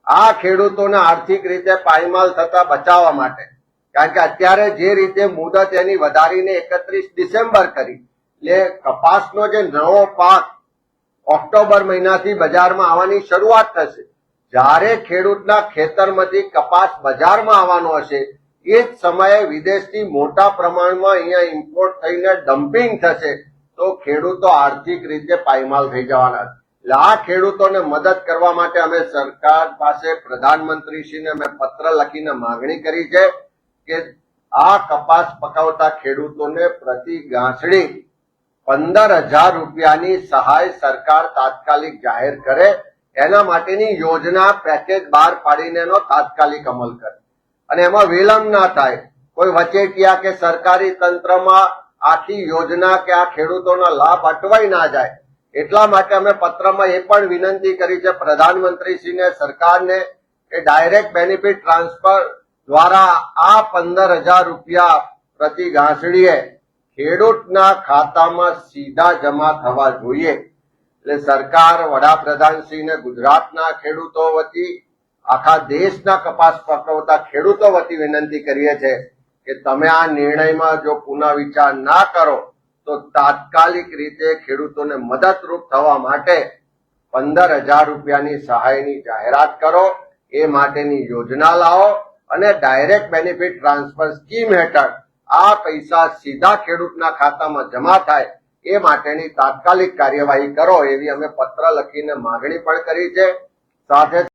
આ ખેડૂતોને આર્થિક રીતે પાયમાલ થતા બચાવવા માટે, કારણ કે અત્યારે જે રીતે મુદત એની વધારીને 31 ડિસેમ્બર કરી, એટલે કપાસનો જે નવો પાક ઓક્ટોબર મહિનાથી બજારમાં આવવાની શરૂઆત થશે. જ્યારે ખેડૂતના ખેતરમાંથી કપાસ બજારમાં આવવાનો હશે એ જ સમયે વિદેશથી મોટા પ્રમાણમાં અહીંયા ઇમ્પોર્ટ થઈને ડમ્પિંગ થશે, તો ખેડૂતો આર્થિક રીતે પાયમાલ થઈ જવાના છે. એટલે આ ખેડૂતોને મદદ કરવા માટે અમે સરકાર પાસે પ્રધાનમંત્રીશ્રીને મેં પત્ર લખીને માંગણી કરી છે કે આ કપાસ પકવતા ખેડૂતોને પ્રતિ ગાંસડી 15,000 રૂપિયાની સહાય સરકાર તાત્કાલિક જાહેર કરે, એના માટેની યોજના પેકેજ બહાર પાડીને એનો તાત્કાલિક અમલ કરે અને એમાં વિલંબ ના થાય. કોઈ વચેટિયા કે સરકારી તંત્રમાં આખી યોજના કે આ ખેડૂતોનો લાભ અટવાઈ ના જાય, એટલા માટે અમે પત્રમાં એ પણ વિનંતી કરી છે પ્રધાનમંત્રીશ્રીને, સરકારને, કે ડાયરેક્ટ બેનિફિટ ટ્રાન્સફર દ્વારા આ 15,000 રૂપિયા પ્રતિ ગાંસડીએ ખેડૂતના ખાતામાં સીધા જમા થવા જોઈએ. એટલે સરકાર વડાપ્રધાનશ્રીને ગુજરાતના ખેડૂતો વતી, આખા દેશના કપાસ પકવતા ખેડૂતો વતી વિનંતી કરીએ છીએ કે તમે આ નિર્ણયમાં જો પુનઃ વિચાર ના કરો તો તાત્કાલિક રીતે ખેડૂતોને મદદરૂપ થવા માટે 15,000 રૂપિયાની સહાયની જાહેરાત કરો, એ માટેની યોજના લાવો અને ડાયરેક્ટ બેનિફિટ ટ્રાન્સફર સ્કીમ હેઠળ આ પૈસા સીધા ખેડૂતના ખાતામાં જમા થાય એ માટેની તાત્કાલિક કાર્યવાહી કરો, એવી અમે પત્ર લખીને માંગણી પણ કરી છે. સાથે